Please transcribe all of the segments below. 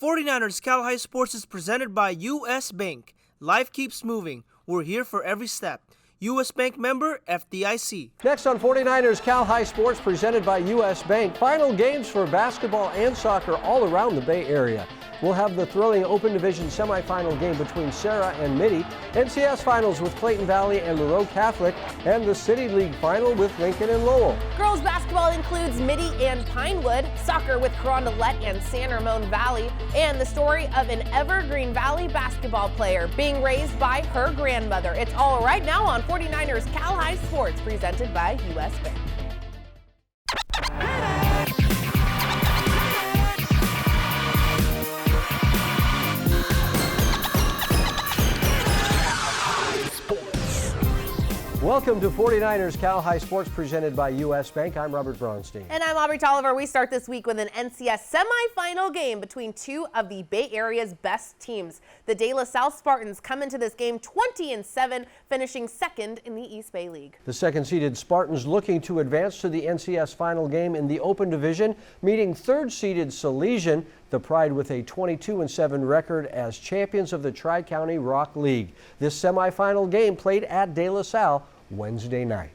49ers Sac-hi Sports is presented by U.S. Bank. Life keeps moving. We're here for every step. U.S. Bank member, FDIC. Next on 49ers Sac-hi Sports, presented by U.S. Bank. Final games for basketball and soccer all around the Bay Area. We'll have the thrilling Open Division semifinal game between Sarah and Mitty, NCS finals with Clayton Valley and Monroe Catholic, and the City League final with Lincoln and Lowell. Girls basketball includes Mitty and Pinewood, soccer with Carondelet and San Ramon Valley, and the story of an Evergreen Valley basketball player being raised by her grandmother. It's all right now on 49ers Sac-hi Sports, presented by U.S. Bank. Welcome to 49ers Sac-hi Sports, presented by U.S. Bank. I'm Robert Braunstein. And I'm Aubrey Tolliver. We start this week with an NCS semifinal game between two of the Bay Area's best teams. The De La Salle Spartans come into this game 20-7, finishing second in the East Bay League. The second-seeded Spartans looking to advance to the NCS final game in the Open Division, meeting third-seeded Salesian, the Pride with a 22-7 record as champions of the Tri-County Rock League. This semifinal game played at De La Salle Wednesday night.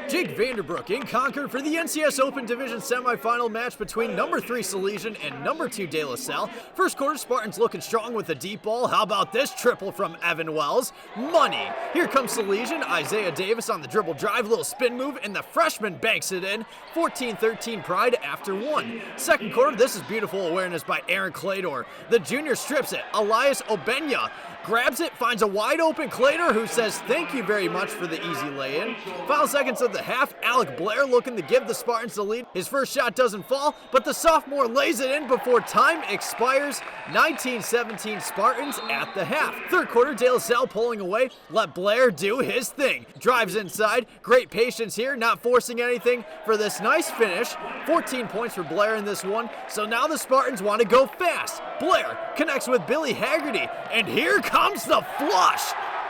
Jake Vanderbrook in Concord for the NCS Open Division semifinal match between number 3 Salesian and number 2 De La Salle. First quarter, Spartans looking strong with the deep ball. How about this triple from Evan Wells? Money. Here comes Salesian. Isaiah Davis on the dribble drive, little spin move, and the freshman banks it in. 14-13 Pride after one. Second quarter, this is beautiful awareness by Aaron Clador. The junior strips it. Elias Obenya grabs it, finds a wide open Clador, who says thank you very much for the easy lay-in. Final seconds of the half, Alec Blair looking to give the Spartans the lead. His first shot doesn't fall, but the sophomore lays it in before time expires. 19-17 Spartans at the half. Third quarter, De La Salle pulling away. Let Blair do his thing. Drives inside. Great patience here, not forcing anything for this nice finish. 14 points for Blair in this one, so now the Spartans want to go fast. Blair connects with Billy Haggerty, and here comes the flush.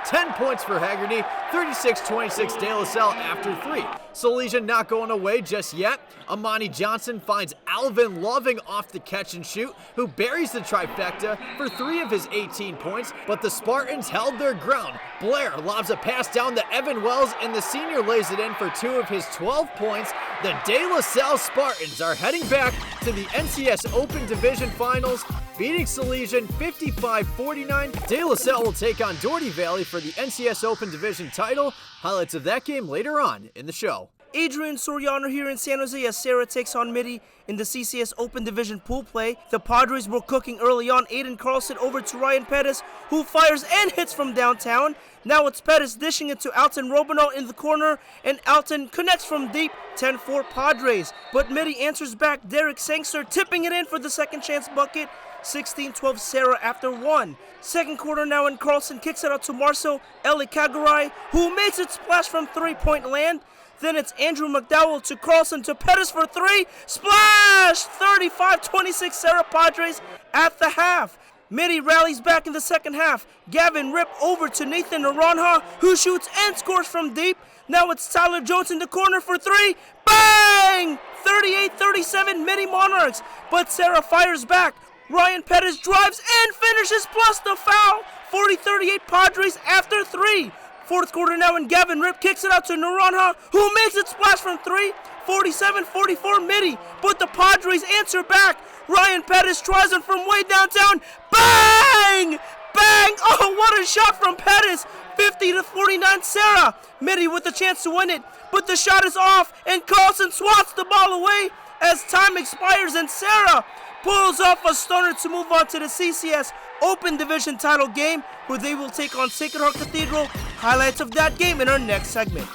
10 points for Haggerty, 36-26 De La Salle after 3. Salesian not going away just yet. Amani Johnson finds Alvin Loving off the catch and shoot, who buries the trifecta for 3 of his 18 points, but the Spartans held their ground. Blair lobs a pass down to Evan Wells, and the senior lays it in for 2 of his 12 points. The De La Salle Spartans are heading back to the NCS Open Division Finals, beating Salesian 55-49. De La Salle will take on Doherty Valley for the NCS Open Division title. Highlights of that game later on in the show. Adrian Soriano here in San Jose as Sarah takes on Mitty in the CCS Open Division pool play. The Padres were cooking early on. Aiden Carlson over to Ryan Pettis, who fires and hits from downtown. Now it's Pettis dishing it to Alton Robinall in the corner, and Alton connects from deep. 10-4 Padres, but Mitty answers back. Derek Sangster tipping it in for the second chance bucket. 16-12 Sarah after 1. Second quarter now, and Carlson kicks it out to Marcel Elikagarai, who makes it splash from three-point land. Then it's Andrew McDowell to Carlson to Pettis for 3. Splash! 35-26 Sarah Padres at the half. Mitty rallies back in the second half. Gavin Rip over to Nathan Naranha, who shoots and scores from deep. Now it's Tyler Jones in the corner for 3. Bang! 38-37 Mitty Monarchs. But Sarah fires back. Ryan Pettis drives and finishes plus the foul. 40-38 Padres after 3. Fourth quarter now, and Gavin Rip kicks it out to Naranha, who makes it splash from 3. 47-44 Mitty, but the Padres answer back. Ryan Pettis tries it from way downtown. Bang! Bang! Oh, what a shot from Pettis. 50-49 Sarah. Mitty with a chance to win it, but the shot is off, and Carlson swats the ball away as time expires, and Sarah pulls off a stunner to move on to the CCS Open Division title game, where they will take on Sacred Heart Cathedral. Highlights of that game in our next segment.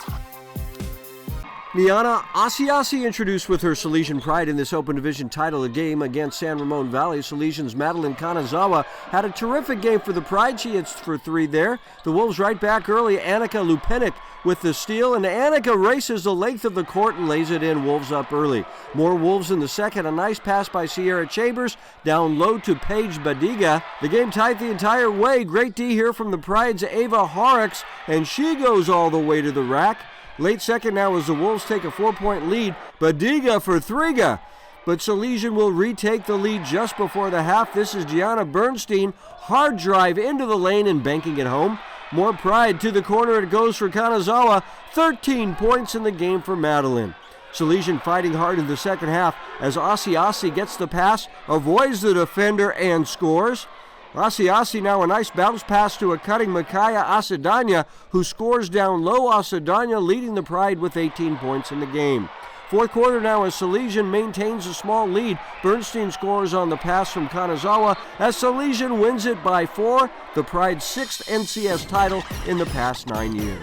Miana Asiasi introduced with her Salesian Pride in this Open Division title game against San Ramon Valley. Salesian's Madeline Kanazawa had a terrific game for the Pride. She hits for 3 there. The Wolves right back early. Annika Lupenik with the steal, and Annika races the length of the court and lays it in. Wolves up early. More Wolves in the second. A nice pass by Sierra Chambers down low to Paige Badiga. The game tight the entire way. Great D here from the Pride's Ava Horrocks, and she goes all the way to the rack. Late second now as the Wolves take a 4-point lead. Badiga for Thriga but Salesian will retake the lead just before the half. This is Gianna Bernstein, hard drive into the lane and banking it home. More Pride to the corner it goes for Kanazawa, 13 points in the game for Madeline. Salesian fighting hard in the second half as Asiasi gets the pass, avoids the defender and scores. Asiasi now a nice bounce pass to a cutting Makaya Asadanya, who scores down low. Asadanya leading the Pride with 18 points in the game. Fourth quarter now as Salesian maintains a small lead. Bernstein scores on the pass from Kanazawa as Salesian wins it by 4, the Pride's 6th NCS title in the past 9 years.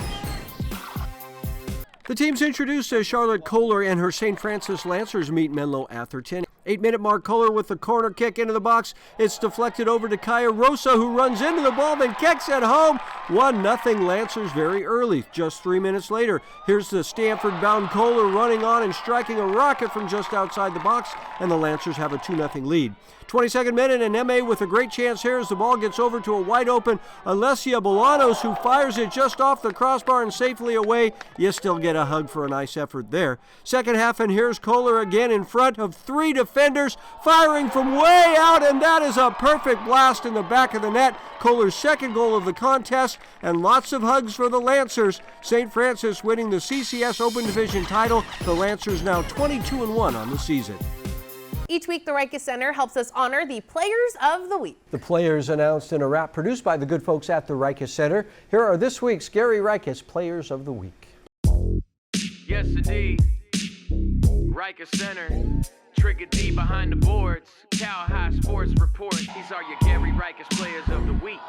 The teams introduced as Charlotte Kohler and her St. Francis Lancers meet Menlo Atherton. 8-minute mark, Kohler with the corner kick into the box. It's deflected over to Kaya Rosa, who runs into the ball, then kicks it home. 1-0 Lancers very early. Just 3 minutes later, here's the Stanford-bound Kohler running on and striking a rocket from just outside the box, and the Lancers have a 2-0 lead. 22nd minute, and MA with a great chance here as the ball gets over to a wide-open Alessia Bolanos, who fires it just off the crossbar and safely away. You still get a hug for a nice effort there. Second half, and here's Kohler again in front of 3 defenders, firing from way out, and that is a perfect blast in the back of the net. Kohler's second goal of the contest, and lots of hugs for the Lancers. St. Francis winning the CCS Open Division title. The Lancers now 22-1 on the season. Each week, the Rikus Center helps us honor the Players of the Week. The players announced in a wrap produced by the good folks at the Rikus Center. Here are this week's Gary Rikus Players of the Week. Yes, indeed. Rikus Center. Trigger D behind the boards. Sac-hi Sports Report. These are your Gary Rikus Players of the Week.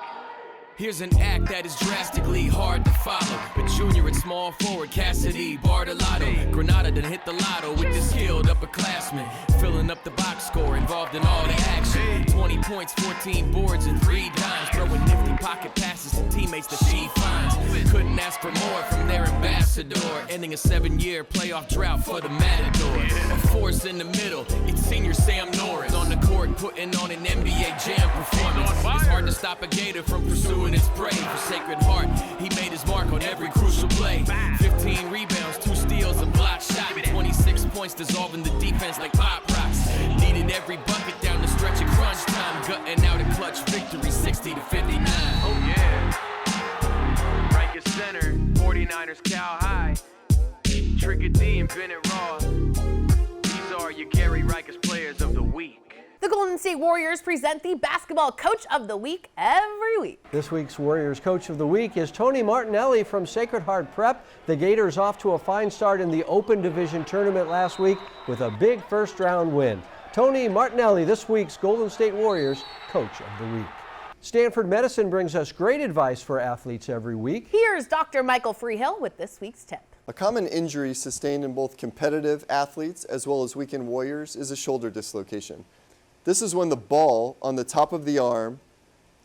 Here's an act that is drastically hard to follow. A junior at small forward, Cassidy Bartolotto. Granada done hit the lotto with the skilled upperclassmen. Filling up the box score, involved in all the action. 20 points, 14 boards, and 3 dimes. Throwing nifty pocket passes to teammates that she finds. Couldn't ask for more from their ambassador. Ending a 7-year playoff drought for the Matadors. A force in the middle, it's senior Sam Norris. On the court, putting on an NBA Jam performance. It's hard to stop a Gator from pursuing his prey. For Sacred Heart, he made his mark on every crucial play. 15 rebounds, 2 steals, a block shot. 26 points dissolving the defense like pop rocks. Needed every bucket down the stretch of crunch time. Gutting out a clutch victory, 60-59. Oh yeah. Rikus Center, 49ers Sac-hi. Trigger D and Bennett Ross. These are your Gary Rikus Players of the Week. The Golden State Warriors present the Basketball Coach of the Week every week. This week's Warriors Coach of the Week is Tony Martinelli from Sacred Heart Prep. The Gators off to a fine start in the Open Division tournament last week with a big first-round win. Tony Martinelli, this week's Golden State Warriors Coach of the Week. Stanford Medicine brings us great advice for athletes every week. Here's Dr. Michael Freehill with this week's tip. A common injury sustained in both competitive athletes as well as weekend warriors is a shoulder dislocation. This is when the ball on the top of the arm,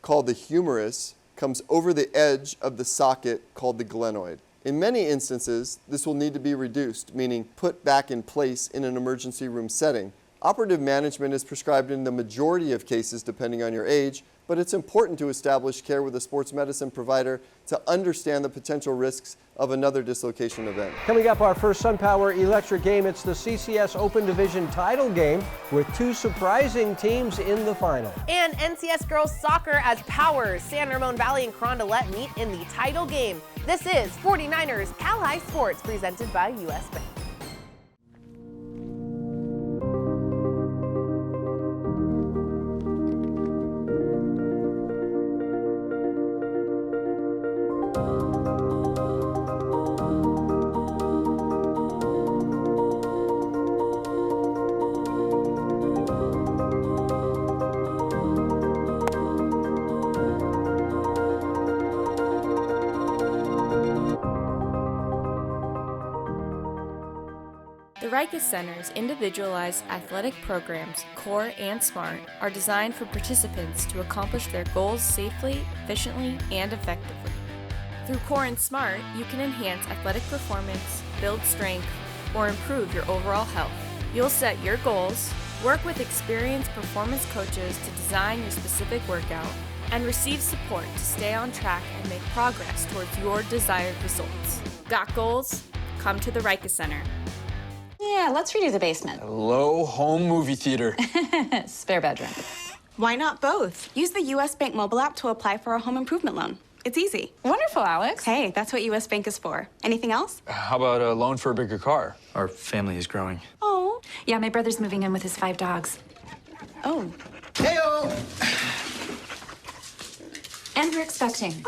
called the humerus, comes over the edge of the socket called the glenoid. In many instances, this will need to be reduced, meaning put back in place in an emergency room setting. Operative management is prescribed in the majority of cases depending on your age, but it's important to establish care with a sports medicine provider to understand the potential risks of another dislocation event. Coming up, our first SunPower Electric game. It's the CCS Open Division title game with 2 surprising teams in the final. And NCS Girls Soccer as Powers, San Ramon Valley and Carondelet meet in the title game. This is 49ers Sac-hi Sports presented by US Bank. The Rikus Center's individualized athletic programs, Core and Smart, are designed for participants to accomplish their goals safely, efficiently, and effectively. Through Core and Smart, you can enhance athletic performance, build strength, or improve your overall health. You'll set your goals, work with experienced performance coaches to design your specific workout, and receive support to stay on track and make progress towards your desired results. Got goals? Come to the Rikus Center. Yeah, let's redo the basement. Low home movie theater. Spare bedroom. Why not both? Use the U.S. Bank mobile app to apply for a home improvement loan. It's easy. Wonderful, Alex. Hey, that's what U.S. Bank is for. Anything else? How about a loan for a bigger car? Our family is growing. Oh. Yeah, my brother's moving in with his 5 dogs. Oh. Heyo! And we're expecting.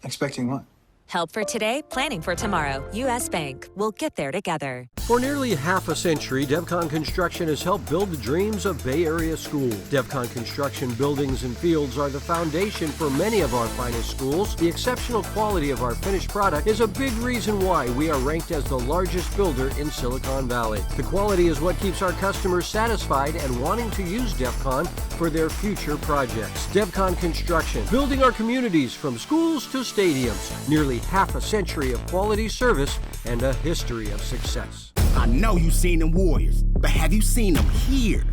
Expecting what? Help for today, planning for tomorrow. U.S. Bank. We'll get there together. For nearly half a century, DevCon Construction has helped build the dreams of Bay Area schools. DevCon Construction buildings and fields are the foundation for many of our finest schools. The exceptional quality of our finished product is a big reason why we are ranked as the largest builder in Silicon Valley. The quality is what keeps our customers satisfied and wanting to use DevCon for their future projects. DevCon Construction, building our communities from schools to stadiums. Nearly half a century of quality service and a history of success. I know you've seen them Warriors, but have you seen them here?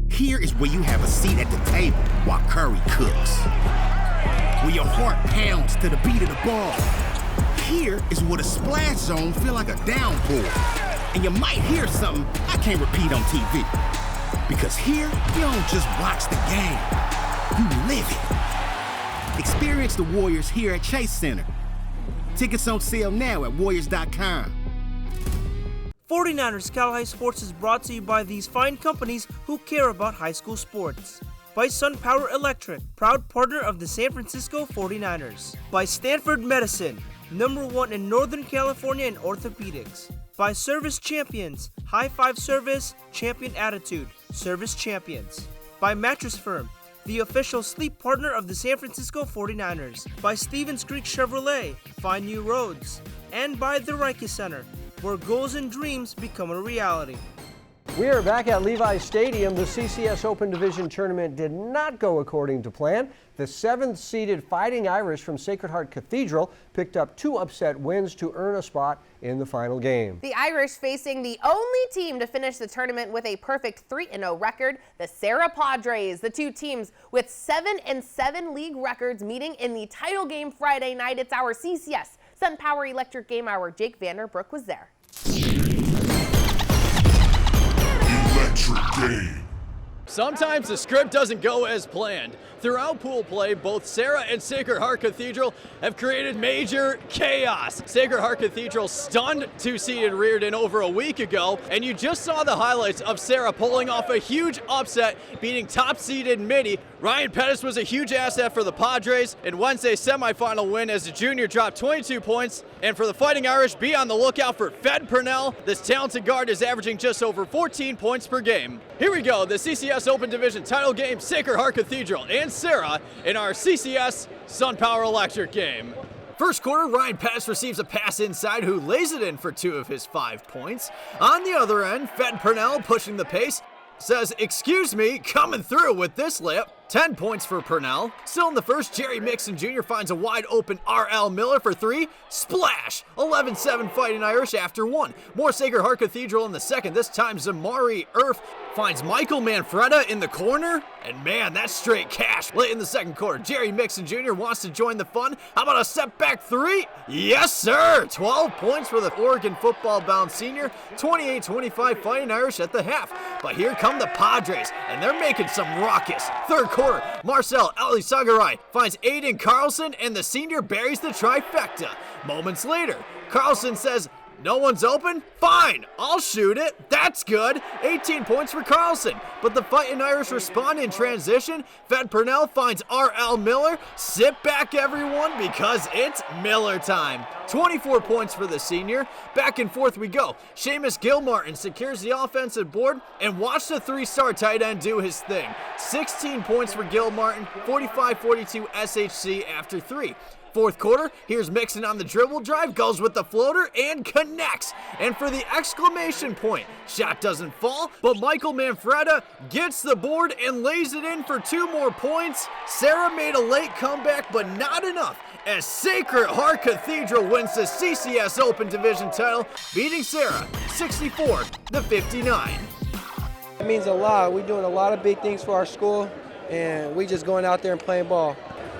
Here is where you have a seat at the table while Curry cooks. Where your heart pounds to the beat of the ball. Here is where the splash zone feel like a downpour. And you might hear something I can't repeat on TV. Because here, you don't just watch the game, you live it. Experience the Warriors here at Chase Center. Tickets on sale now at Warriors.com. 49ers sac-hi Sports is brought to you by these fine companies who care about high school sports. By SunPower Electric, proud partner of the San Francisco 49ers. By Stanford Medicine, #1 in Northern California in orthopedics. By Service Champions, High Five Service, Champion Attitude, Service Champions. By Mattress Firm, the official sleep partner of the San Francisco 49ers. By Stevens Creek Chevrolet, find new roads. And by the Reich Center, where goals and dreams become a reality. We are back at Levi's Stadium. The CCS Open Division tournament did not go according to plan. The 7th-seeded Fighting Irish from Sacred Heart Cathedral picked up 2 upset wins to earn a spot in the final game. The Irish facing the only team to finish the tournament with a perfect 3-0 record, the Serra Padres. The two teams with 7-7 league records meeting in the title game Friday night. It's our CCS SunPower Electric Game Hour. Jake Vanderbrook was there. Electric Game. Sometimes the script doesn't go as planned. Throughout pool play, both Serra and Sacred Heart Cathedral have created major chaos. Sacred Heart Cathedral stunned 2-seeded Reardon over a week ago, and you just saw the highlights of Serra pulling off a huge upset, beating top-seeded Mitty. Ryan Pettis was a huge asset for the Padres in Wednesday's semifinal win as the junior dropped 22 points. And for the Fighting Irish, be on the lookout for Fed Purnell. This talented guard is averaging just over 14 points per game. Here we go, the CCS Open Division title game, Sacred Heart Cathedral and Serra in our CCS SunPower Electric game. First quarter, Ryan Pettis receives a pass inside, who lays it in for 2 of his 5 points. On the other end, Fed Purnell pushing the pace, says, "Excuse me," coming through with this layup. 10 points for Purnell. Still in the first, Jerry Mixon Jr. finds a wide open R.L. Miller for 3. Splash! 11-7 Fighting Irish after 1. More Sacred Heart Cathedral in the second. This time, Zamari Irf finds Michael Manfreda in the corner. And man, that's straight cash. Late in the second quarter, Jerry Mixon Jr. wants to join the fun. How about a step back 3? Yes, sir! 12 points for the Oregon football-bound senior. 28-25 Fighting Irish at the half. But here come the Padres, and they're making some ruckus. Third quarter, Marcel Elisagaray finds Aiden Carlson, and the senior buries the trifecta. Moments later, Carlson says, "No one's open? Fine, I'll shoot it." That's good. 18 points for Carlson. But the Fighting Irish respond in transition. Fed Purnell finds R.L. Miller. Sit back, everyone, because it's Miller time. 24 points for the senior. Back and forth we go. Seamus Gilmartin secures the offensive board, and watch the 3-star tight end do his thing. 16 points for Gilmartin, 45-42 SHC after 3. Fourth quarter, here's Mixon on the dribble drive, goes with the floater, and connects. And for the exclamation point, shot doesn't fall, but Michael Manfreda gets the board and lays it in for 2 more points. Serra made a late comeback, but not enough, as Sacred Heart Cathedral wins the CCS Open Division title, beating Serra 64-59. It means a lot. We're doing a lot of big things for our school, and we just going out there and playing ball.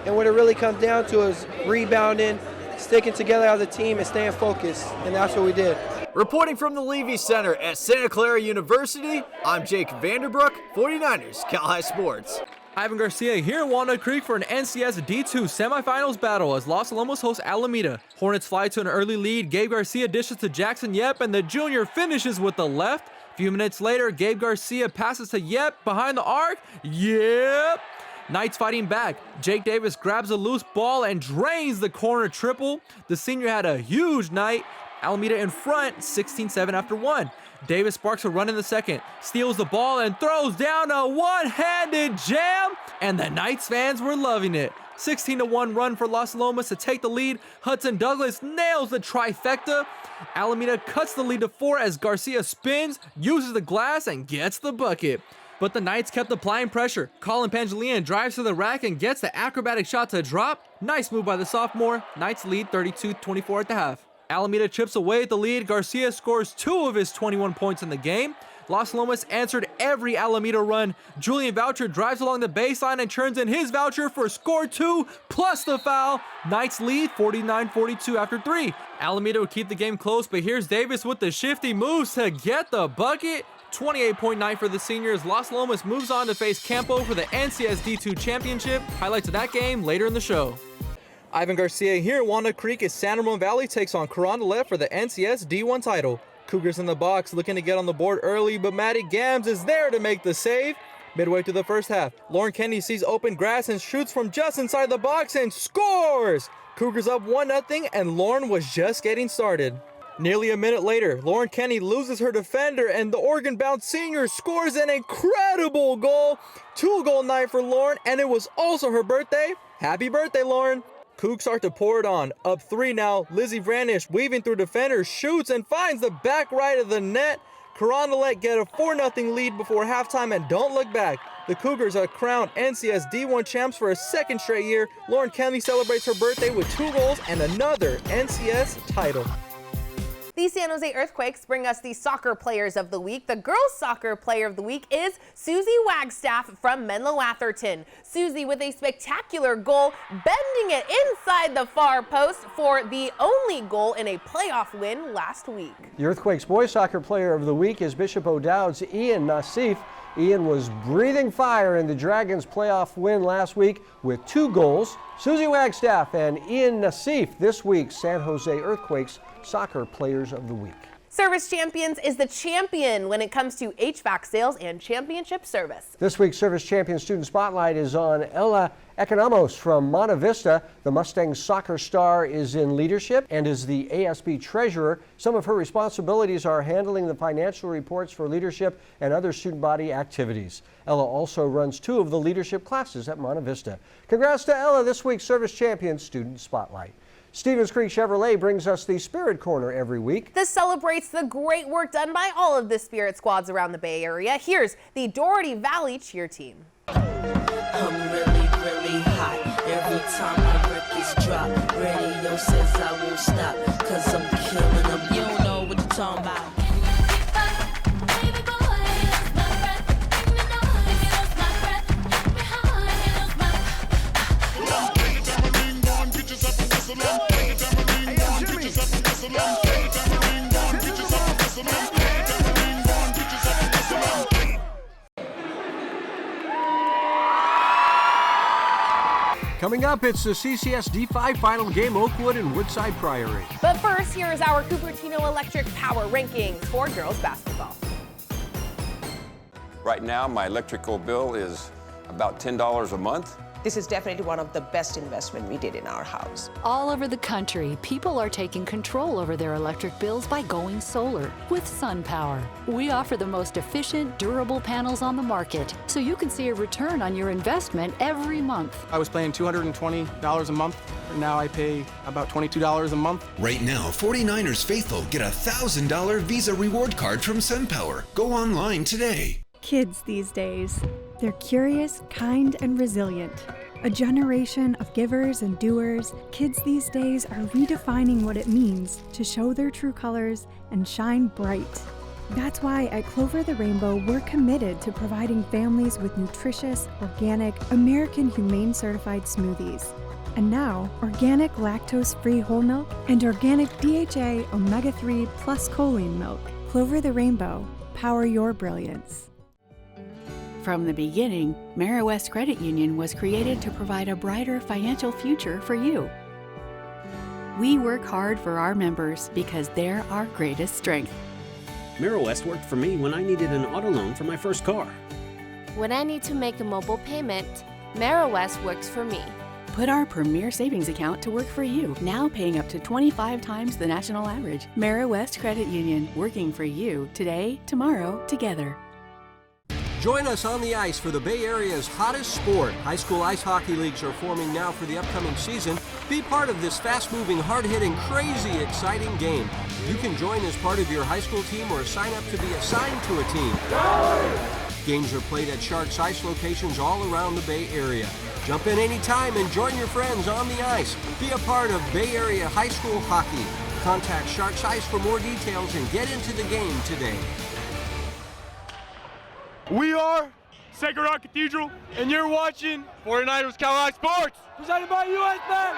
And what it really comes down to is rebounding, sticking together as a team, and staying focused, and that's what we did. Reporting from the Levy Center at Santa Clara University, I'm Jake Vanderbrook, 49ers Cal High Sports. Ivan Garcia here in Walnut Creek for an NCS D2 semifinals battle as Los Alamos hosts Alameda. Hornets fly to an early lead. Gabe Garcia dishes to Jackson Yep, and the junior finishes with the left. A few minutes later, Gabe Garcia passes to Yep behind the arc. Yep! Knights fighting back. Jake Davis grabs a loose ball and drains the corner triple. The senior had a huge night. Alameda in front, 16-7 after 1. Davis sparks a run in the second, steals the ball and throws down a one-handed jam, and the Knights fans were loving it. 16-1 run for Los Alamos to take the lead. Hudson Douglas nails the trifecta. Alameda cuts the lead to 4 as Garcia spins, uses the glass, and gets the bucket. But the Knights kept applying pressure. Colin Pangilian drives to the rack and gets the acrobatic shot to drop. Nice move by the sophomore. Knights lead 32-24 at the half. Alameda chips away at the lead. Garcia scores 2 of his 21 points in the game. Los Alamos answered every Alameda run. Julian Voucher drives along the baseline and turns in his voucher for score 2 plus the foul. Knights lead 49-42 after 3. Alameda would keep the game close, but here's Davis with the shifty moves to get the bucket. 28-point night for the seniors. Los Alamos moves on to face Campo for the NCS D2 championship. Highlights of that game later in the show. Ivan Garcia here at Walnut Creek as San Ramon Valley takes on Carondelet for the NCS D1 title. Cougars in the box looking to get on the board early, but Matty Gams is there to make the save. Midway through the first half, Lauren Kennedy sees open grass and shoots from just inside the box and scores! Cougars up 1-0 and Lauren was just getting started. Nearly a minute later, Lauren Kennedy loses her defender and the Oregon-bound senior scores an incredible goal. 2-goal night for Lauren, and it was also her birthday. Happy birthday, Lauren! Cougs start to pour it on. Up 3 now, Lizzie Vranish weaving through defenders, shoots and finds the back right of the net. Carondelet get a 4-0 lead before halftime and don't look back. The Cougars are crowned NCS D1 champs for a second straight year. Lauren Kennedy celebrates her birthday with 2 goals and another NCS title. The San Jose Earthquakes bring us the soccer players of the week. The girls' soccer player of the week is Susie Wagstaff from Menlo Atherton. Susie with a spectacular goal, bending it inside the far post for the only goal in a playoff win last week. The Earthquakes boys soccer player of the week is Bishop O'Dowd's Ian Nassif. Ian was breathing fire in the Dragons' playoff win last week with 2 goals. Susie Wagstaff and Ian Nassif, this week's San Jose Earthquakes Soccer Players of the Week. Service Champions is the champion when it comes to HVAC sales and championship service. This week's Service Champion Student Spotlight is on Ella Economos from Monte Vista. The Mustang soccer star is in leadership and is the ASB treasurer. Some of her responsibilities are handling the financial reports for leadership and other student body activities. Ella also runs 2 of the leadership classes at Monte Vista. Congrats to Ella, this week's Service Champion Student Spotlight. Stevens Creek Chevrolet brings us the Spirit Corner every week. This celebrates the great work done by all of the Spirit squads around the Bay Area. Here's the Doherty Valley cheer team. I'm really hot. Every time my records drop, radio says I won't stop, 'cause I'm killing them. You don't know what you're talking about. Coming up, it's the CCS D5 final game, Oakwood and Woodside Priory. But first, here is our Cupertino Electric Power Rankings for girls basketball. Right now, my electrical bill is about $10 a month. This is definitely one of the best investments we did in our house. All over the country, people are taking control over their electric bills by going solar with SunPower. We offer the most efficient, durable panels on the market, so you can see a return on your investment every month. I was paying $220 a month. Now I pay about $22 a month. Right now, 49ers faithful get a $1,000 Visa reward card from SunPower. Go online today. Kids these days, they're curious, kind, and resilient. A generation of givers and doers, kids these days are redefining what it means to show their true colors and shine bright. That's why at Clover the Rainbow, we're committed to providing families with nutritious, organic, American Humane certified smoothies. And now, organic lactose-free whole milk and organic DHA omega-3 plus choline milk. Clover the Rainbow. Power your brilliance. From the beginning, West Credit Union was created to provide a brighter financial future for you. We work hard for our members because they're our greatest strength. West worked for me when I needed an auto loan for my first car. When I need to make a mobile payment, West works for me. Put our premier savings account to work for you, now paying up to 25 times the national average. West Credit Union, working for you today, tomorrow, together. Join us on the ice for the Bay Area's hottest sport. High school ice hockey leagues are forming now for the upcoming season. Be part of this fast-moving, hard-hitting, crazy, exciting game. You can join as part of your high school team or sign up to be assigned to a team. Games are played at Sharks Ice locations all around the Bay Area. Jump in anytime and join your friends on the ice. Be a part of Bay Area high school hockey. Contact Sharks Ice for more details and get into the game today. We are Sacred Heart Cathedral, and you're watching 49ers Cowboy Sports, presented by US Bank.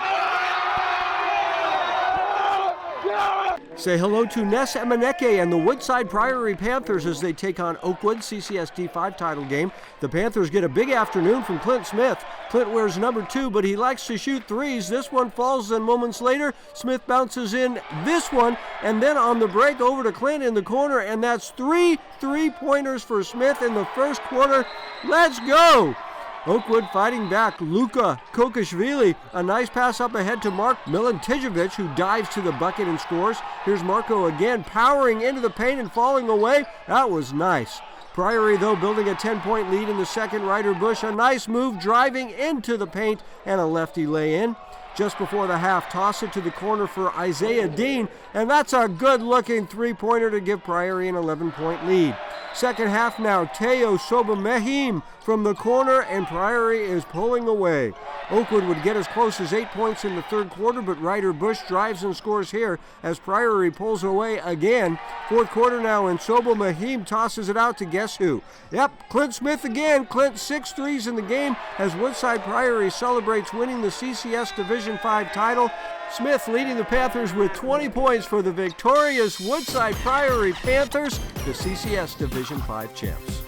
Say hello to Ness Emeneke and the Woodside Priory Panthers as they take on Oakwood, CCS D5 title game. The Panthers get a big afternoon from Clint Smith. Clint wears number 2, but he likes to shoot threes. This one falls, and moments later, Smith bounces in this one, and then on the break over to Clint in the corner, and that's 3 3-pointers for Smith in the first quarter. Let's go! Oakwood fighting back. Luka Kokashvili, a nice pass up ahead to Mark Milantijevic, who dives to the bucket and scores. Here's Marco again, powering into the paint and falling away. That was nice. Priory, though, building a 10-point lead in the second. Ryder Bush, a nice move, driving into the paint, and a lefty lay-in. Just before the half, toss it to the corner for Isaiah Dean, and that's a good-looking three-pointer to give Priory an 11-point lead. Second half now, Teo Sobamehim from the corner, and Priory is pulling away. Oakwood would get as close as 8 points in the third quarter, but Ryder Bush drives and scores here as Priory pulls away again. Fourth quarter now, and Sobamehim tosses it out to guess who? Yep, Clint Smith again. Clint 6 threes in the game as Woodside Priory celebrates winning the CCS Division 5 title. Smith leading the Panthers with 20 points for the victorious Woodside Priory Panthers, the CCS Division 5 champs.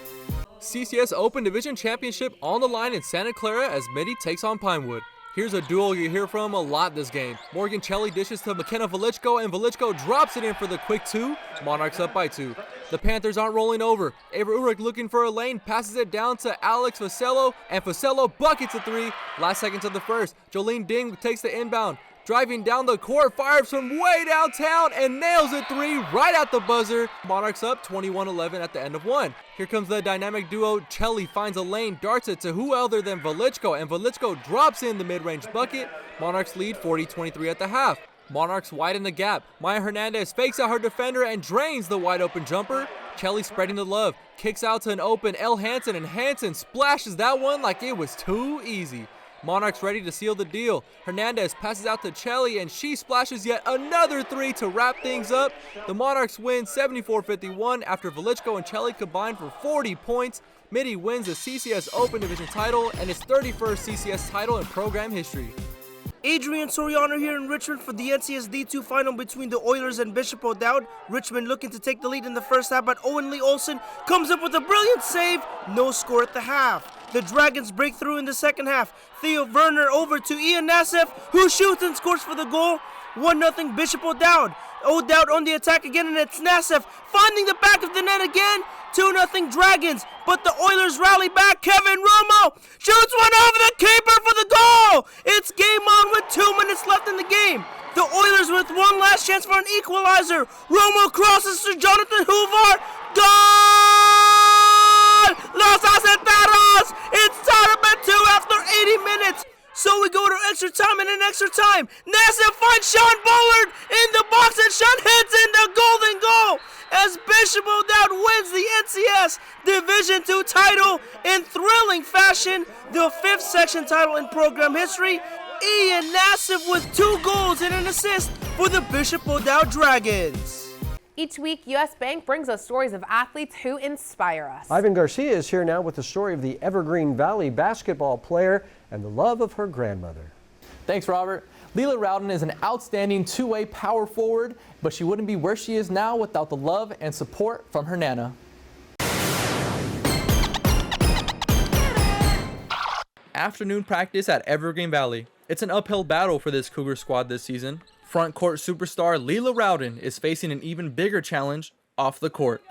CCS Open Division Championship on the line in Santa Clara as Mitty takes on Pinewood. Here's a duel you hear from a lot this game. Morgan Chelly dishes to McKenna Velichko, and Velichko drops it in for the quick 2. Monarchs up by 2. The Panthers aren't rolling over. Avery Urich looking for a lane, passes it down to Alex Facello, and Facello buckets a 3. Last seconds of the first. Jolene Ding takes the inbound. Driving down the court, fires from way downtown and nails a 3 right at the buzzer. Monarchs up 21-11 at the end of 1. Here comes the dynamic duo. Chelly finds a lane, darts it to who other than Velichko, and Velichko drops in the mid-range bucket. Monarchs lead 40-23 at the half. Monarchs widen the gap. Maya Hernandez fakes out her defender and drains the wide-open jumper. Chelly spreading the love, kicks out to an open El Hansen, and Hansen splashes that one like it was too easy. Monarchs ready to seal the deal. Hernandez passes out to Chelly, and she splashes yet another 3 to wrap things up. The Monarchs win 74-51 after Velichko and Chelly combined for 40 points. Mitty wins the CCS Open Division title and its 31st CCS title in program history. Adrian Soriano here in Richmond for the NCS D2 final between the Oilers and Bishop O'Dowd. Richmond looking to take the lead in the first half, but Owen Lee Olsen comes up with a brilliant save. No score at the half. The Dragons break through in the second half. Theo Werner over to Ian Nassif, who shoots and scores for the goal. 1-0 Bishop O'Dowd. O'Dowd on the attack again, and it's Nassif finding the back of the net again. 2-0 Dragons, but the Oilers rally back. Kevin Romo shoots one over the keeper for the goal. It's game on with 2 minutes left in the game. The Oilers with one last chance for an equalizer. Romo crosses to Jonathan Huvar. Goal! Los Acetaros! It's tied up at 2 after 80 minutes. So we go to extra time, and in extra time, Nassif finds Sean Bullard in the box, and Sean hits in the golden goal as Bishop O'Dowd wins the NCS Division II title in thrilling fashion, the 5th section title in program history. Ian Nassif with 2 goals and an assist for the Bishop O'Dowd Dragons. Each week, US Bank brings us stories of athletes who inspire us. Ivan Garcia is here now with the story of the Evergreen Valley basketball player and the love of her grandmother. Thanks, Robert. Leela Rowden is an outstanding two-way power forward, but she wouldn't be where she is now without the love and support from her Nana. Afternoon practice at Evergreen Valley. It's an uphill battle for this Cougar squad this season. Front court superstar Leela Rowden is facing an even bigger challenge off the court.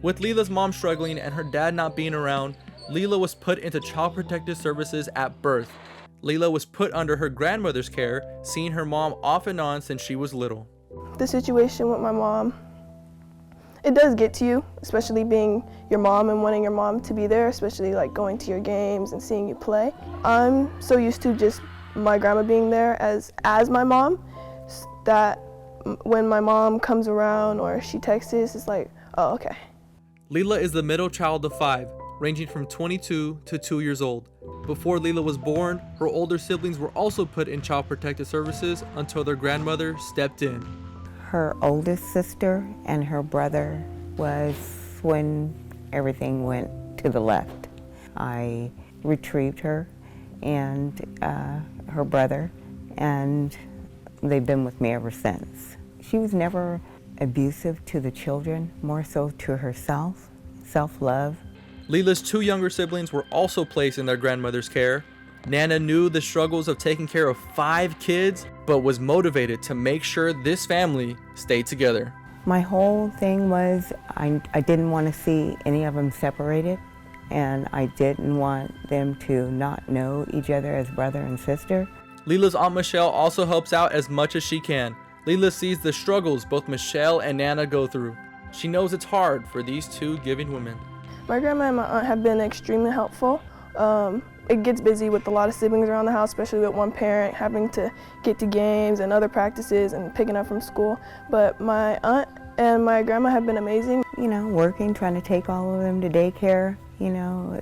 With Leela's mom struggling and her dad not being around, Leela was put into Child Protective Services at birth. Leela was put under her grandmother's care, seeing her mom off and on since she was little. The situation with my mom, it does get to you, especially being your mom and wanting your mom to be there, especially like going to your games and seeing you play. I'm so used to just my grandma being there as my mom that when my mom comes around or she texts, it's like, oh, okay. Leela is the middle child of 5, ranging from 22 to 2 years old. Before Leela was born, her older siblings were also put in Child Protective Services until their grandmother stepped in. Her oldest sister and her brother was when everything went to the left. I retrieved her and her brother, and they've been with me ever since. She was never abusive to the children, more so to herself, self-love. Leela's 2 younger siblings were also placed in their grandmother's care. Nana knew the struggles of taking care of 5 kids, but was motivated to make sure this family stayed together. My whole thing was I didn't want to see any of them separated, and I didn't want them to not know each other as brother and sister. Leela's Aunt Michelle also helps out as much as she can. Leela sees the struggles both Michelle and Nana go through. She knows it's hard for these 2 giving women. My grandma and my aunt have been extremely helpful. It gets busy with a lot of siblings around the house, especially with one parent having to get to games and other practices and picking up from school. But my aunt and my grandma have been amazing. You know, working, trying to take all of them to daycare, you know,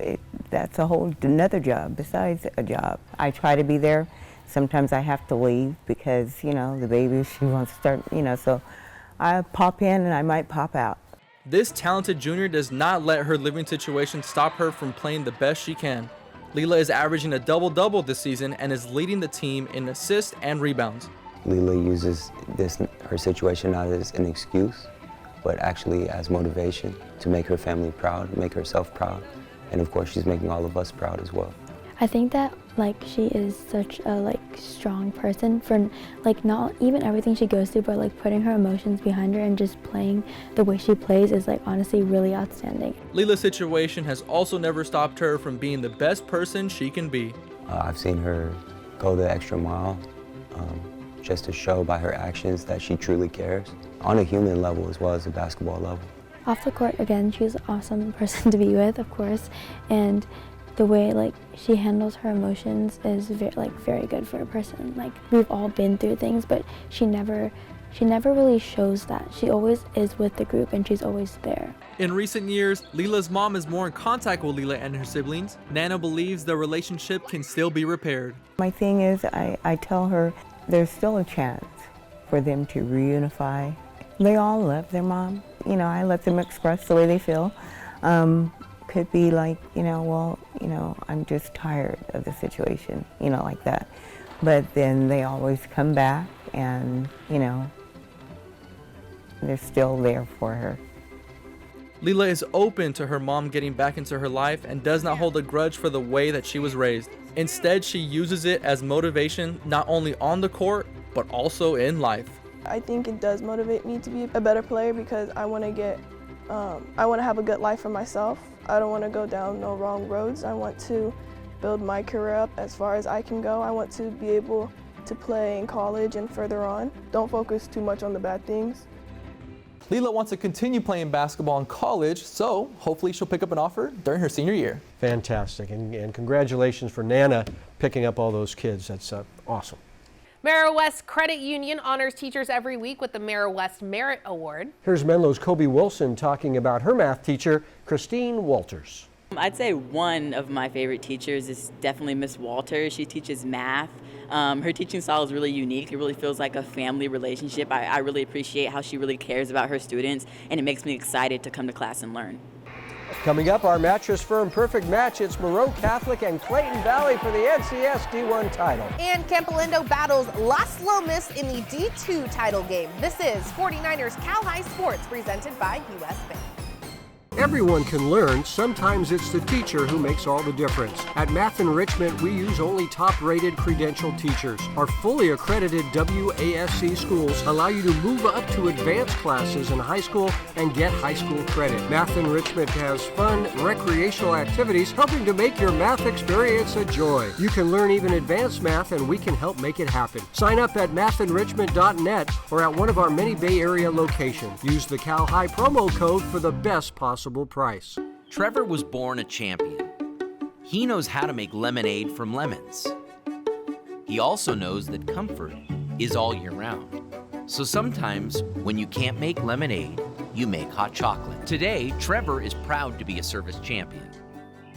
that's a whole another job besides a job. I try to be there. Sometimes I have to leave because, you know, the baby, she wants to start, you know, so I pop in and I might pop out. This talented junior does not let her living situation stop her from playing the best she can. Leela is averaging a double-double this season and is leading the team in assists and rebounds. Leela uses her situation not as an excuse, but actually as motivation to make her family proud, make herself proud, and of course she's making all of us proud as well. I think that she is such a strong person for not even everything she goes through, but putting her emotions behind her and just playing the way she plays is honestly really outstanding. Leela's situation has also never stopped her from being the best person she can be. I've seen her go the extra mile just to show by her actions that she truly cares on a human level as well as a basketball level. Off the court, again, she's an awesome person to be with, of course, and the way she handles her emotions is very good for a person. We've all been through things, but she never really shows that. She always is with the group and she's always there. In recent years, Leela's mom is more in contact with Leela and her siblings. Nana believes the relationship can still be repaired. My thing is, I tell her there's still a chance for them to reunify. They all love their mom. You know, I let them express the way they feel. Could be I'm just tired of the situation, like that. But then they always come back and, they're still there for her. Leela is open to her mom getting back into her life and does not hold a grudge for the way that she was raised. Instead, she uses it as motivation not only on the court, but also in life. I think it does motivate me to be a better player because I want to have a good life for myself. I don't want to go down no wrong roads. I want to build my career up as far as I can go. I want to be able to play in college and further on. Don't focus too much on the bad things. Leela wants to continue playing basketball in college, so hopefully she'll pick up an offer during her senior year. Fantastic, and congratulations for Nana picking up all those kids. That's awesome. AmeriWest Credit Union honors teachers every week with the AmeriWest Merit Award. Here's Menlo's Kobe Wilson talking about her math teacher, Christine Walters. I'd say one of my favorite teachers is definitely Miss Walters. She teaches math. Her teaching style is really unique. It really feels like a family relationship. I really appreciate how she really cares about her students, and it makes me excited to come to class and learn. Coming up, our Mattress Firm Perfect Match. It's Moreau Catholic and Clayton Valley for the NCS D1 title. And Campalindo battles Las Lomas in the D2 title game. This is 49ers Cal-Hi Sports presented by US Bank. Everyone can learn. Sometimes it's the teacher who makes all the difference. At Math Enrichment, we use only top-rated credentialed teachers. Our fully accredited WASC schools allow you to move up to advanced classes in high school and get high school credit. Math Enrichment has fun, recreational activities helping to make your math experience a joy. You can learn even advanced math, and we can help make it happen. Sign up at mathenrichment.net or at one of our many Bay Area locations. Use the Cal-Hi promo code for the best possible price. Trevor was born a champion. He knows how to make lemonade from lemons. He also knows that comfort is all year round. So sometimes when you can't make lemonade, you make hot chocolate. Today, Trevor is proud to be a service champion.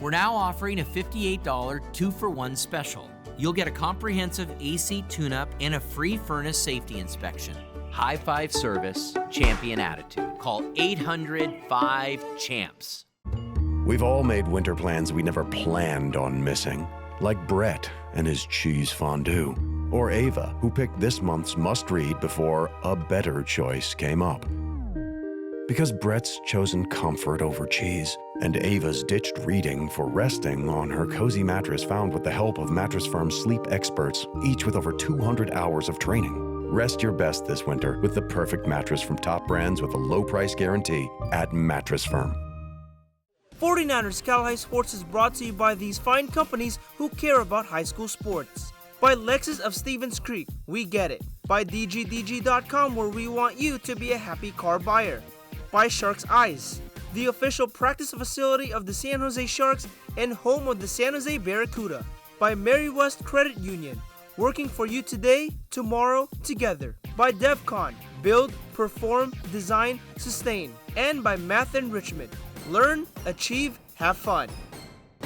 We're now offering a $58 2-for-1 special. You'll get a comprehensive AC tune-up and a free furnace safety inspection. High five service, champion attitude. Call 800-5-CHAMPS. We've all made winter plans we never planned on missing, like Brett and his cheese fondue, or Ava, who picked this month's must-read before a better choice came up. Because Brett's chosen comfort over cheese, and Ava's ditched reading for resting on her cozy mattress found with the help of Mattress Firm's sleep experts, each with over 200 hours of training. Rest your best this winter with the perfect mattress from top brands with a low price guarantee at Mattress Firm. 49ers Cal-Hi Sports is brought to you by these fine companies who care about high school sports. By Lexus of Stevens Creek, we get it. By DGDG.com, where we want you to be a happy car buyer. By Sharks Eyes, the official practice facility of the San Jose Sharks and home of the San Jose Barracuda. By Mary West Credit Union, working for you today, tomorrow, together. By DevCon, build, perform, design, sustain. And by Math Enrichment, learn, achieve, have fun.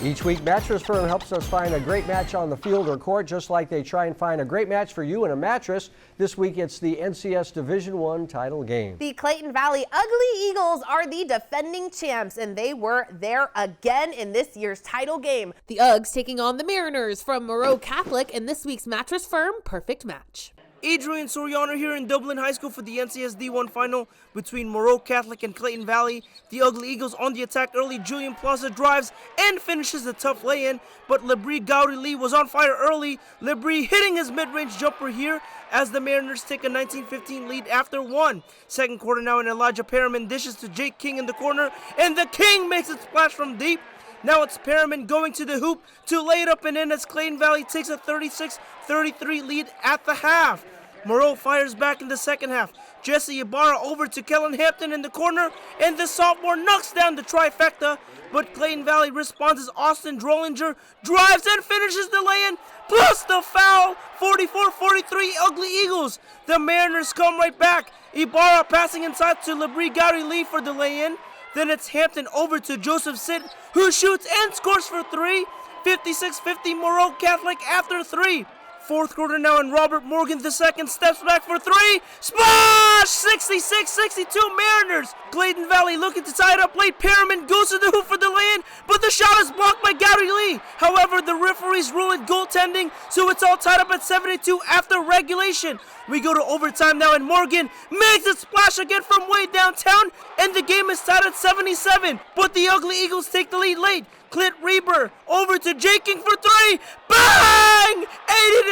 Each week, Mattress Firm helps us find a great match on the field or court, just like they try and find a great match for you in a mattress. This week, it's the NCS Division I title game. The Clayton Valley Ugly Eagles are the defending champs, and they were there again in this year's title game. The Uggs taking on the Mariners from Moreau Catholic in this week's Mattress Firm Perfect Match. Adrian Soriano here in Dublin High School for the NCS D1 final between Moreau Catholic and Clayton Valley. The Ugly Eagles on the attack early. Julian Plaza drives and finishes a tough lay-in, but Lebris Gowdy Lee was on fire early. Lebris hitting his mid-range jumper here as the Mariners take a 19-15 lead after one. Second quarter now, and Elijah Perriman dishes to Jake King in the corner, and the King makes it splash from deep. Now it's Perriman going to the hoop to lay it up and in as Clayton Valley takes a 36-33 lead at the half. Moreau fires back in the second half. Jesse Ibarra over to Kellen Hampton in the corner, and the sophomore knocks down the trifecta, but Clayton Valley responds as Austin Drollinger drives and finishes the lay-in, plus the foul. 44-43 Ugly Eagles. The Mariners come right back. Ibarra passing inside to Lebris Gowdy Lee for the lay-in. Then it's Hampton over to Joseph Sid, who shoots and scores for three. 56-50 Moreau Catholic after three. Fourth quarter now, and Robert Morgan II steps back for three. Splash! 66-62 Mariners. Clayton Valley looking to tie it up late. Perriman goes to the hoop for the lay-in, but the shot is blocked by Gowdy Lee. However, the referees rule it goaltending, so it's all tied up at 72 after regulation. We go to overtime now, and Morgan makes a splash again from way downtown, and the game is tied at 77. But the Ugly Eagles take the lead late. Clint Reber over to Jake King for three. Bang!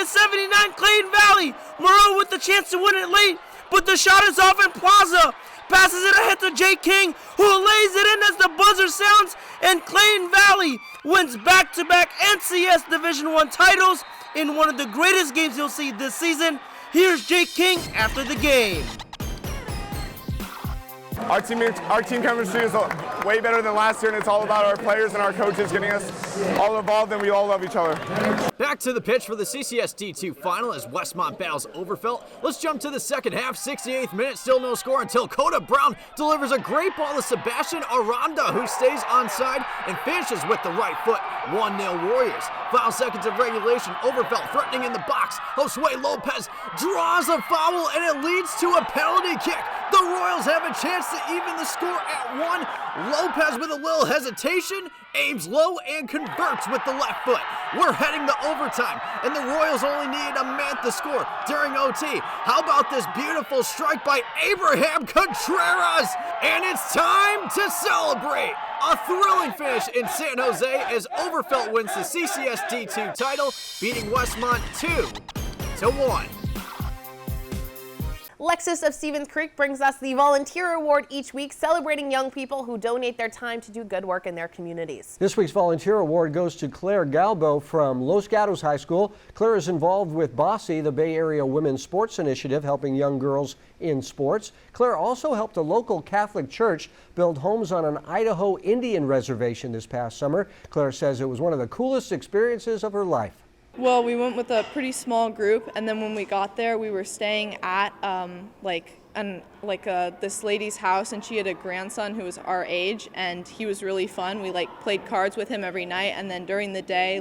80-79 Clayton Valley. Moreau with the chance to win it late, but the shot is off, and Plaza passes it ahead to Jake King, who lays it in as the buzzer sounds, and Clayton Valley wins back-to-back NCS Division I titles in one of the greatest games you'll see this season. Here's Jake King after the game. Our team chemistry is way better than last year, and it's all about our players and our coaches getting us all involved, and we all love each other. Back to the pitch for the CCS D2 final as Westmont battles Overfelt. Let's jump to the second half, 68th minute, still no score until Coda Brown delivers a great ball to Sebastian Aranda, who stays onside and finishes with the right foot. 1-0 Warriors. Final seconds of regulation, Overfelt threatening in the box. Josue Lopez draws a foul, and it leads to a penalty kick. The Royals have a chance to even the score at 1. Lopez with a little hesitation, aims low and converts with the left foot. We're heading to overtime, and the Royals only needed a man to score during OT. How about this beautiful strike by Abraham Contreras? And it's time to celebrate! A thrilling finish in San Jose as Overfelt wins the CCS D2 title, beating Westmont 2-1. Lexus of Stevens Creek brings us the Volunteer Award each week, celebrating young people who donate their time to do good work in their communities. This week's Volunteer Award goes to Claire Galbo from Los Gatos High School. Claire is involved with BOSSI, the Bay Area Women's Sports Initiative, helping young girls in sports. Claire also helped a local Catholic church build homes on an Idaho Indian reservation this past summer. Claire says it was one of the coolest experiences of her life. Well, we went with a pretty small group, and then when we got there, we were staying at this lady's house, and she had a grandson who was our age, and he was really fun. We played cards with him every night, and then during the day,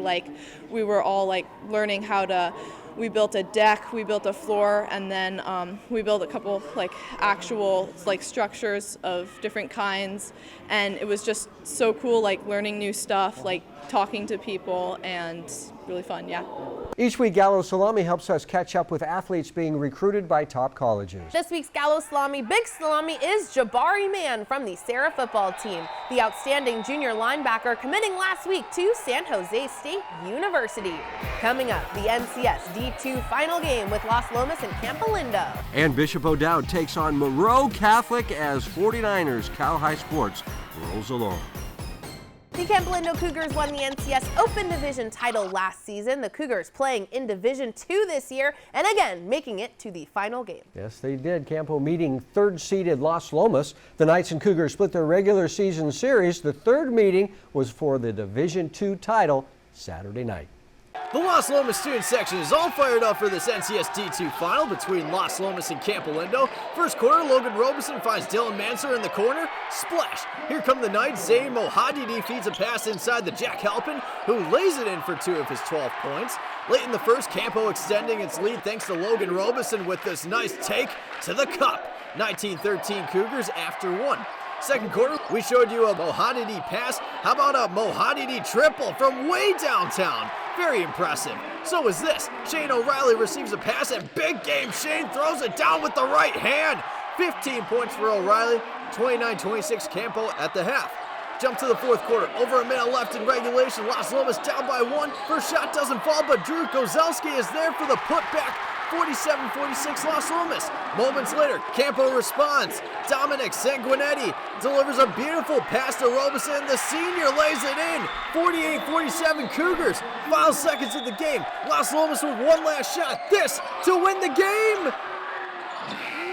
we were all learning how to. We built a deck, we built a floor, and then we built a couple actual structures of different kinds, and it was just so cool, learning new stuff, talking to people, and really fun, yeah. Each week, Gallo Salami helps us catch up with athletes being recruited by top colleges. This week's Gallo Salami Big Salami is Jabari Mann from the Sarah football team, the outstanding junior linebacker committing last week to San Jose State University. Coming up, the NCS D2 final game with Las Lomas and Campo Lindo. And Bishop O'Dowd takes on Monroe Catholic as 49ers Cal High Sports rolls along. The Campo Lindo Cougars won the NCS Open Division title last season. The Cougars playing in Division II this year and again making it to the final game. Yes, they did. Campo meeting third-seeded Las Lomas. The Knights and Cougars split their regular season series. The third meeting was for the Division II title Saturday night. The Las Lomas student section is all fired up for this NCS D2 final between Las Lomas and Campo Lindo. First quarter, Logan Robeson finds Dylan Manser in the corner. Splash! Here come the Knights. Zayn Mohadidi feeds a pass inside to Jack Halpin, who lays it in for 2 of his 12 points. Late in the first, Campo extending its lead thanks to Logan Robeson with this nice take to the cup. 19-13 Cougars after 1. Second quarter, we showed you a Mohadidi pass. How about a Mohadidi triple from way downtown? Very impressive. So is this. Shane O'Reilly receives a pass, and big game Shane throws it down with the right hand. 15 points for O'Reilly, 29-26 Campo at the half. Jump to the fourth quarter. Over a minute left in regulation. Las Lomas down by 1. First shot doesn't fall, but Drew Kozelski is there for the putback. 47-46 Las Lomas. Moments later, Campo responds. Dominic Sanguinetti delivers a beautiful pass to Robeson. The senior lays it in. 48-47 Cougars. Final seconds of the game. Las Lomas with one last shot. This to win the game.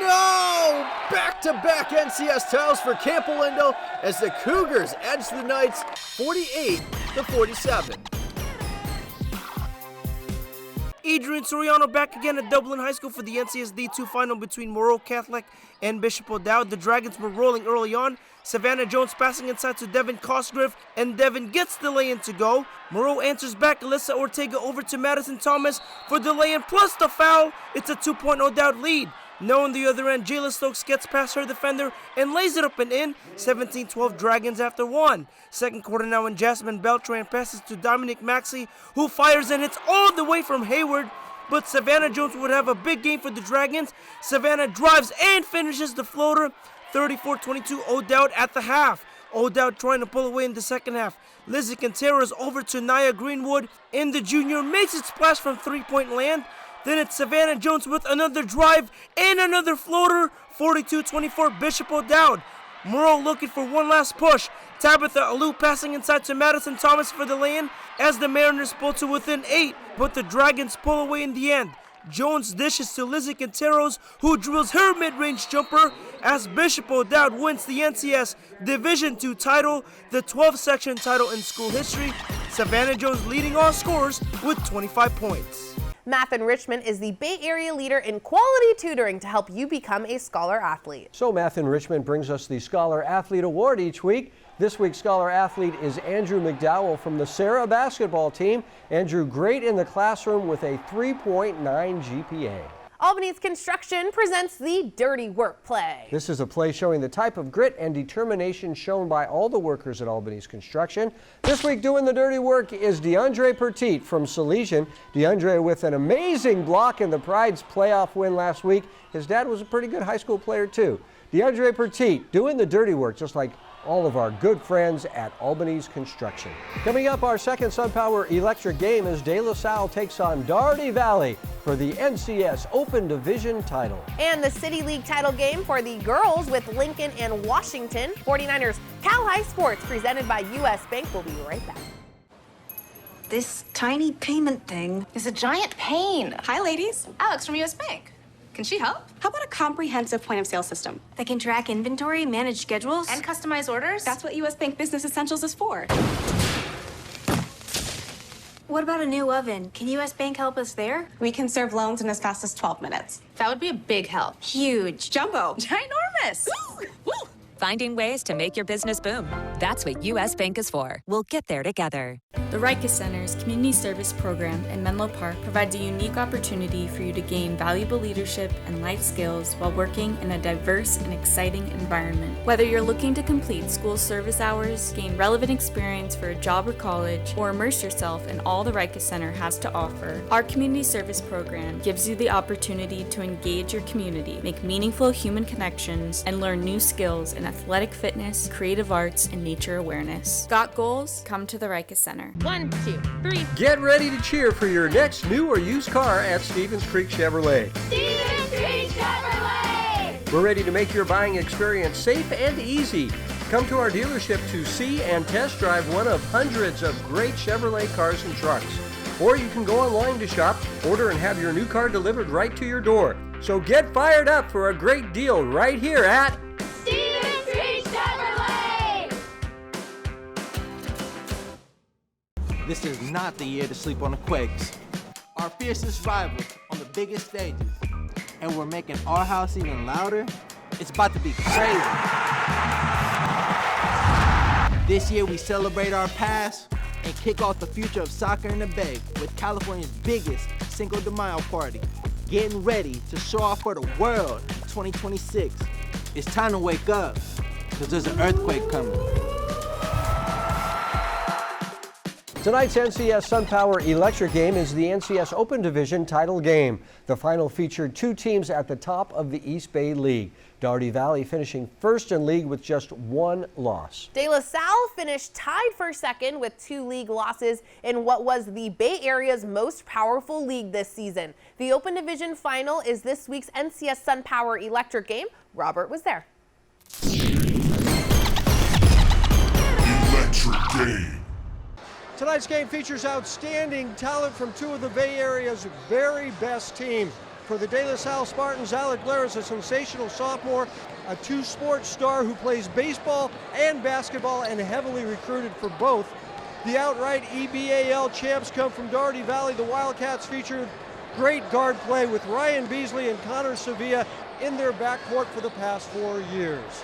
No! Back-to-back NCS titles for Campo Lindo as the Cougars edge the Knights 48-47. Adrian Soriano back again at Dublin High School for the NCS D2 final between Monroe Catholic and Bishop O'Dowd. The Dragons were rolling early on. Savannah Jones passing inside to Devin Cosgrove, and Devin gets the lay-in to go. Monroe answers back. Alyssa Ortega over to Madison Thomas for the lay-in plus the foul. It's a 2-point O'Dowd lead. Now on the other end, Jayla Stokes gets past her defender and lays it up and in. 17-12 Dragons after 1. Second quarter now, and Jasmine Beltran passes to Dominic Maxey, who fires and hits all the way from Hayward. But Savannah Jones would have a big game for the Dragons. Savannah drives and finishes the floater. 34-22 O'Dowd at the half. O'Dowd trying to pull away in the second half. Lizzie Contreras over to Nia Greenwood, and the junior makes it splash from three-point land. Then it's Savannah Jones with another drive and another floater. 42-24 Bishop O'Dowd. Monroe looking for one last push. Tabitha Alou passing inside to Madison Thomas for the lay-in as the Mariners pull to within 8, but the Dragons pull away in the end. Jones dishes to Lizzie Quinteros, who drills her mid-range jumper as Bishop O'Dowd wins the NCS Division II title, the 12th section title in school history. Savannah Jones leading all scorers with 25 points. Math Enrichment is the Bay Area leader in quality tutoring to help you become a Scholar Athlete. So Math Enrichment brings us the Scholar Athlete Award each week. This week's Scholar Athlete is Andrew McDowell from the Sarah basketball team. Andrew, great in the classroom with a 3.9 GPA. Albany's Construction presents the Dirty Work Play. This is a play showing the type of grit and determination shown by all the workers at Albany's Construction. This week doing the dirty work is DeAndre Petit from Salesian. DeAndre with an amazing block in the Pride's playoff win last week. His dad was a pretty good high school player too. DeAndre Petit doing the dirty work just like all of our good friends at Albany's Construction. Coming up, our second SunPower Electric game as De La Salle takes on Doherty Valley for the NCS Open Division title. And the City League title game for the girls with Lincoln and Washington. 49ers sac-hi Sports presented by U.S. Bank. We'll be right back. This tiny payment thing is a giant pain. Hi, ladies. Alex from U.S. Bank. Can she help? How about a comprehensive point-of-sale system that can track inventory, manage schedules, And customize orders? That's what U.S. Bank Business Essentials is for. What about a new oven? Can U.S. Bank help us there? We can serve loans in as fast as 12 minutes. That would be a big help. Huge. Jumbo. Ginormous. Woo! Finding ways to make your business boom. That's what U.S. Bank is for. We'll get there together. The Rikers Center's Community Service Program in Menlo Park provides a unique opportunity for you to gain valuable leadership and life skills while working in a diverse and exciting environment. Whether you're looking to complete school service hours, gain relevant experience for a job or college, or immerse yourself in all the Rikers Center has to offer, our Community Service Program gives you the opportunity to engage your community, make meaningful human connections, and learn new skills in athletic fitness, creative arts, and nature awareness. Got goals? Come to the Rikers Center. 1, 2, 3. Get ready to cheer for your next new or used car at Stevens Creek Chevrolet. Stevens Creek Chevrolet! We're ready to make your buying experience safe and easy. Come to our dealership to see and test drive one of hundreds of great Chevrolet cars and trucks. Or you can go online to shop, order, and have your new car delivered right to your door. So get fired up for a great deal right here at Stevens Creek Chevrolet! This is not the year to sleep on the Quakes. Our fiercest rivals on the biggest stages. And we're making our house even louder. It's about to be crazy. This year we celebrate our past and kick off the future of soccer in the Bay with California's biggest Cinco de Mayo party. Getting ready to show off for the world in 2026. It's time to wake up, because there's an earthquake coming. Tonight's NCS SunPower Electric game is the NCS Open Division title game. The final featured two teams at the top of the East Bay League. Doherty Valley finishing first in league with just one loss. De La Salle finished tied for second with 2 league losses in what was the Bay Area's most powerful league this season. The Open Division final is this week's NCS SunPower Electric game. Robert was there. Electric game. Tonight's game features outstanding talent from 2 of the Bay Area's very best teams. For the De La Salle Spartans, Alec Blair is a sensational sophomore, a 2-sport star who plays baseball and basketball and heavily recruited for both. The outright EBAL champs come from Doherty Valley. The Wildcats feature great guard play with Ryan Beasley and Connor Sevilla in their backcourt for the past 4 years.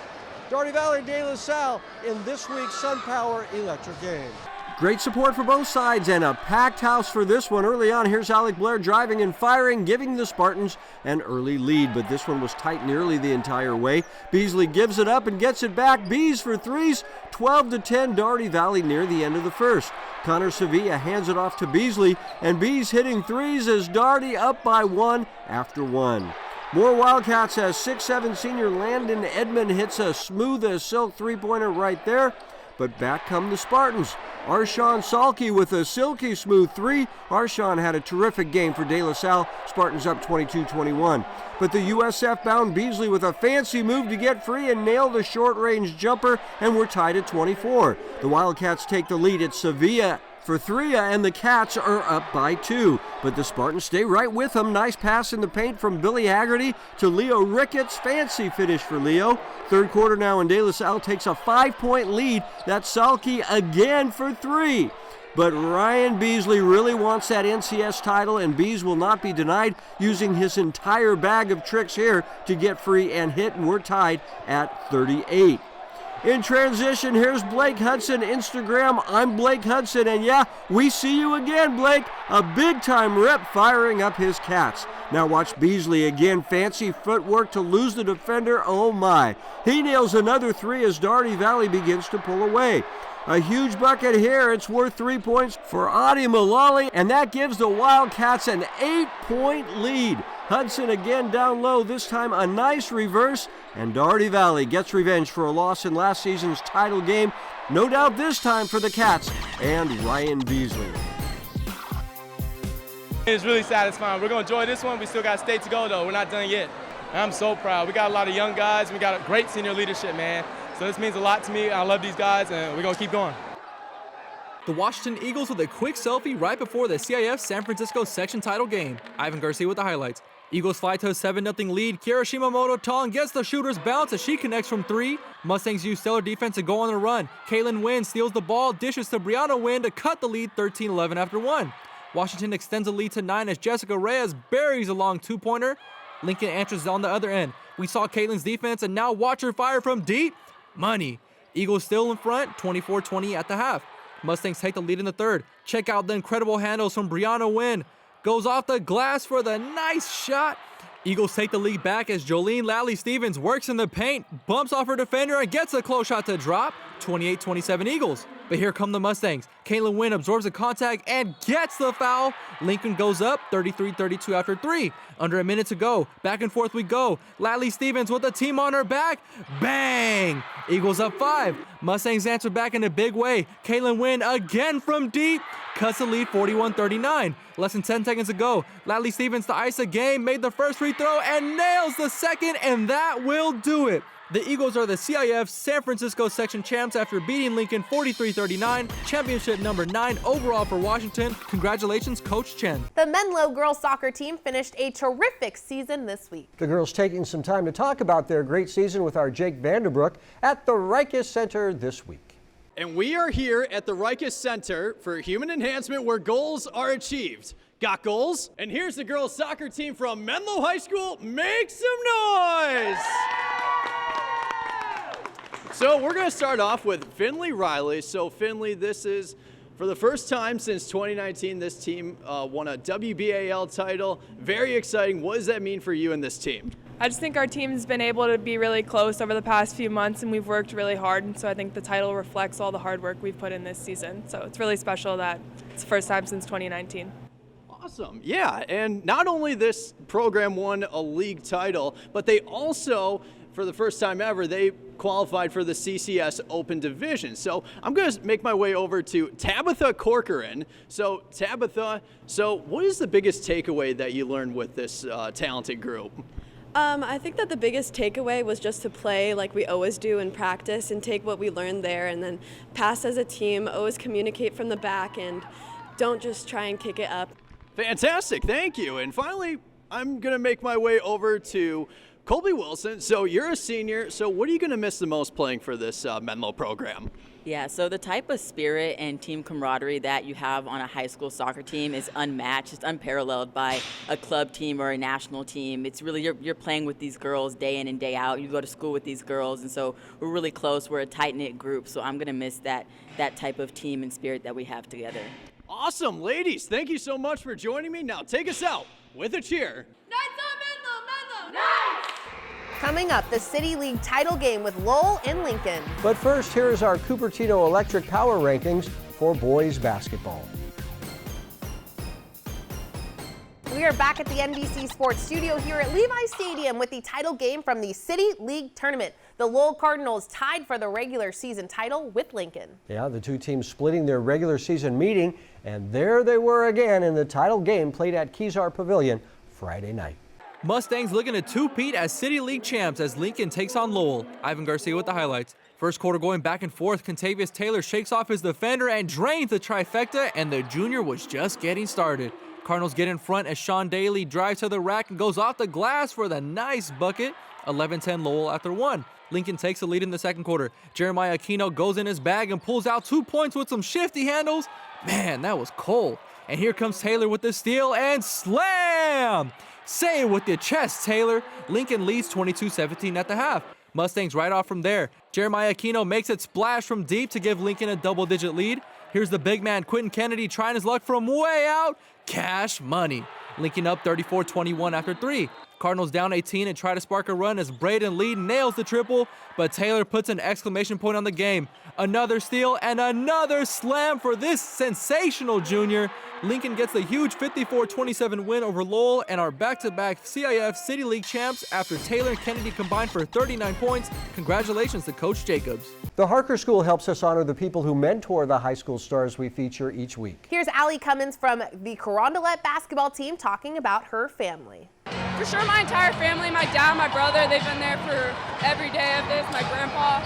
Doherty Valley and De La Salle in this week's SunPower Electric game. Great support for both sides and a packed house for this one. Early on, here's Alec Blair driving and firing, giving the Spartans an early lead, but this one was tight nearly the entire way. Beasley gives it up and gets it back. Bees for threes, 12-10 Doherty Valley near the end of the first. Connor Sevilla hands it off to Beasley, and Bees hitting threes as Doherty up by 1 after 1. More Wildcats as 6'7" senior Landon Edmond hits a smooth as silk three-pointer right there. But back come the Spartans. Arshawn Salke with a silky smooth 3. Arshawn had a terrific game for De La Salle. Spartans up 22-21. But the USF-bound Beasley with a fancy move to get free and nail the short-range jumper, and we're tied at 24. The Wildcats take the lead at Sevilla for 3, and the Cats are up by 2. But the Spartans stay right with them. Nice pass in the paint from Billy Haggerty to Leo Ricketts. Fancy finish for Leo. Third quarter now, and De La Salle takes a 5-point lead. That's Salke again for 3. But Ryan Beasley really wants that NCS title, and Bees will not be denied, using his entire bag of tricks here to get free and hit, and we're tied at 38. In transition, here's Blake Hudson, Instagram, I'm Blake Hudson, and yeah, we see you again, Blake. A big-time rep firing up his Cats. Now watch Beasley again, fancy footwork to lose the defender, oh my. He nails another three as Doherty Valley begins to pull away. A huge bucket here, it's worth 3 points for Adi Malali, and that gives the Wildcats an 8-point lead. Hudson again down low, this time a nice reverse, and Doherty Valley gets revenge for a loss in last season's title game. No doubt this time for the Cats and Ryan Beasley. It's really satisfying. We're going to enjoy this one. We still got state to go, though. We're not done yet. I'm so proud. We got a lot of young guys. We got a great senior leadership, man. So this means a lot to me. I love these guys, and we're going to keep going. The Washington Eagles with a quick selfie right before the CIF San Francisco section title game. Ivan Garcia with the highlights. Eagles fly to a 7-0 lead. Kira Shimamoto Tong gets the shooter's bounce as she connects from three. Mustangs use stellar defense to go on the run. Kaylin Wynn steals the ball, dishes to Brianna Wynn to cut the lead 13-11 after one. Washington extends the lead to 9 as Jessica Reyes buries a long two-pointer. Lincoln answers on the other end. We saw Kaylin's defense, and now watch her fire from deep. Money. Eagles still in front, 24-20 at the half. Mustangs take the lead in the third. Check out the incredible handles from Brianna Wynn. Goes off the glass for the nice shot. Eagles take the lead back as Jolene Lally-Stevens works in the paint, bumps off her defender, and gets a close shot to drop. 28-27 Eagles. But here come the Mustangs. Kaylin Wynn absorbs the contact and gets the foul. Lincoln goes up 33-32 after three. Under a minute to go. Back and forth we go. Lally-Stevens with the team on her back. Bang! Eagles up 5. Mustangs answer back in a big way. Kaylin Wynn again from deep. Cuts the lead 41-39. Less than 10 seconds to go. Lally-Stevens to ice the game, made the first free throw and nails the second, and that will do it. The Eagles are the CIF San Francisco section champs after beating Lincoln 43-39, championship number 9 overall for Washington. Congratulations, Coach Chen. The Menlo girls soccer team finished a terrific season this week. The girls taking some time to talk about their great season with our Jake Vanderbrook at the Rikus Center this week. And we are here at the Rikus Center for Human Enhancement where goals are achieved. Got goals? And here's the girls soccer team from Menlo High School. Make some noise! So we're going to start off with Finley Riley. So Finley, this is for the first time since 2019, this team won a WBAL title. Very exciting. What does that mean for you and this team? I just think our team's been able to be really close over the past few months, and we've worked really hard, and so I think the title reflects all the hard work we've put in this season. So it's really special that it's the first time since 2019. Awesome. Yeah, and not only this program won a league title, but they also, for the first time ever, they qualified for the CCS Open Division. So I'm going to make my way over to Tabitha Corcoran. So Tabitha, what is the biggest takeaway that you learned with this talented group? I think that the biggest takeaway was just to play like we always do in practice and take what we learned there and then pass as a team, always communicate from the back, and don't just try and kick it up. Fantastic, thank you. And finally, I'm going to make my way over to Colby Wilson. So you're a senior, so what are you going to miss the most playing for this Menlo program? Yeah, so the type of spirit and team camaraderie that you have on a high school soccer team is unmatched. It's unparalleled by a club team or a national team. It's really, you're playing with these girls day in and day out. You go to school with these girls, and so we're really close. We're a tight-knit group, so I'm going to miss that type of team and spirit that we have together. Awesome, ladies. Thank you so much for joining me. Now take us out with a cheer. Coming up, the City League title game with Lowell and Lincoln. But first, here is our Cupertino Electric Power Rankings for boys basketball. We are back at the NBC Sports Studio here at Levi Stadium with the title game from the City League Tournament. The Lowell Cardinals tied for the regular season title with Lincoln. Yeah, the two teams splitting their regular season meeting, and there they were again in the title game played at Kezar Pavilion Friday night. Mustangs looking to two-peat as City League champs as Lincoln takes on Lowell. Ivan Garcia with the highlights. First quarter going back and forth, Contavious Taylor shakes off his defender and drains the trifecta, and the junior was just getting started. Cardinals get in front as Sean Daly drives to the rack and goes off the glass for the nice bucket. 11-10 Lowell after one. Lincoln takes the lead in the second quarter. Jeremiah Aquino goes in his bag and pulls out 2 points with some shifty handles. Man, that was cold. And here comes Taylor with the steal and slam! Say it with your chest, Taylor. Lincoln leads 22-17 at the half. Mustangs right off from there. Jeremiah Aquino makes it splash from deep to give Lincoln a double-digit lead. Here's the big man, Quentin Kennedy, trying his luck from way out. Cash money. Lincoln up 34-21 after 3. Cardinals down 18 and try to spark a run as Braden Lee nails the triple, but Taylor puts an exclamation point on the game. Another steal and another slam for this sensational junior. Lincoln gets the huge 54-27 win over Lowell and are back-to-back CIF City League champs after Taylor and Kennedy combined for 39 points. Congratulations to Coach Jacobs. The Harker School helps us honor the people who mentor the high school stars we feature each week. Here's Allie Cummins from the Carondelet basketball team talking about her family. For sure, my entire family, my dad, my brother, they've been there for every day of this, my grandpa.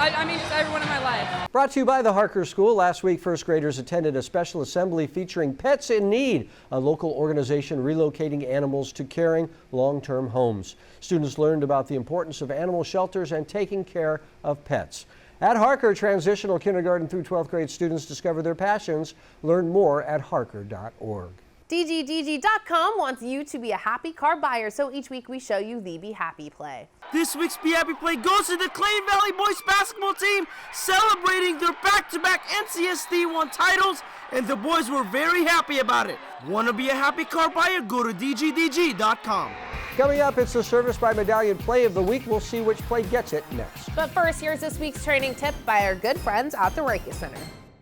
I mean, just everyone in my life. Brought to you by the Harker School. Last week, first graders attended a special assembly featuring Pets in Need, a local organization relocating animals to caring long-term homes. Students learned about the importance of animal shelters and taking care of pets. At Harker, transitional kindergarten through 12th grade students discover their passions. Learn more at harker.org. DGDG.com wants you to be a happy car buyer, so each week we show you the Be Happy play. This week's Be Happy play goes to the Clay Valley boys basketball team, celebrating their back-to-back NCSD1 titles, and the boys were very happy about it. Want to be a happy car buyer? Go to DGDG.com. Coming up, it's the Service by Medallion Play of the Week. We'll see which play gets it next. But first, here's this week's training tip by our good friends at the Reiki Center.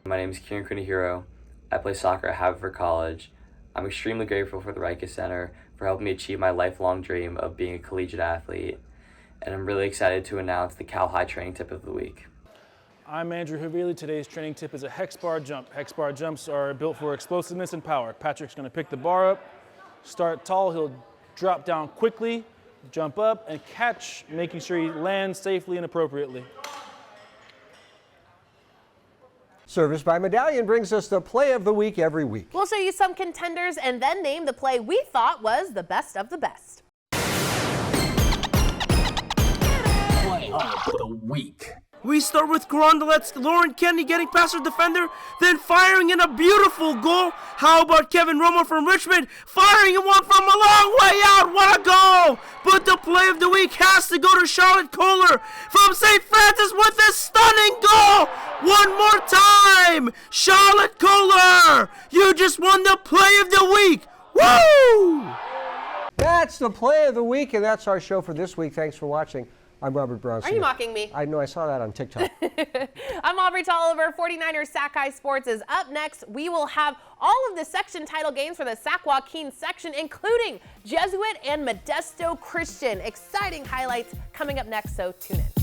My name is Kieran Kunihiro. I play soccer at Haverford College. I'm extremely grateful for the Reiki Center for helping me achieve my lifelong dream of being a collegiate athlete. And I'm really excited to announce the sac-hi training tip of the week. I'm Andrew Havili. Today's training tip is a hex bar jump. Hex bar jumps are built for explosiveness and power. Patrick's going to pick the bar up, start tall. He'll drop down quickly, jump up, and catch, making sure he lands safely and appropriately. Service by Medallion brings us the play of the week every week. We'll show you some contenders and then name the play we thought was the best of the best. Play of the week. We start with Carondelet's Lauren Kenny getting past her defender, then firing in a beautiful goal. How about Kevin Romo from Richmond firing one from a long way out? What a goal! But the play of the week has to go to Charlotte Kohler from St. Francis with a stunning goal. One more time, Charlotte Kohler, you just won the play of the week. Woo! That's the play of the week, and that's our show for this week. Thanks for watching. I'm Robert Bronson. Are you mocking me? I know, I saw that on TikTok. I'm Aubrey Tolliver. 49ers sac-hi Sports is up next. We will have all of the section title games for the Sac Joaquin section, including Jesuit and Modesto Christian. Exciting highlights coming up next, so tune in.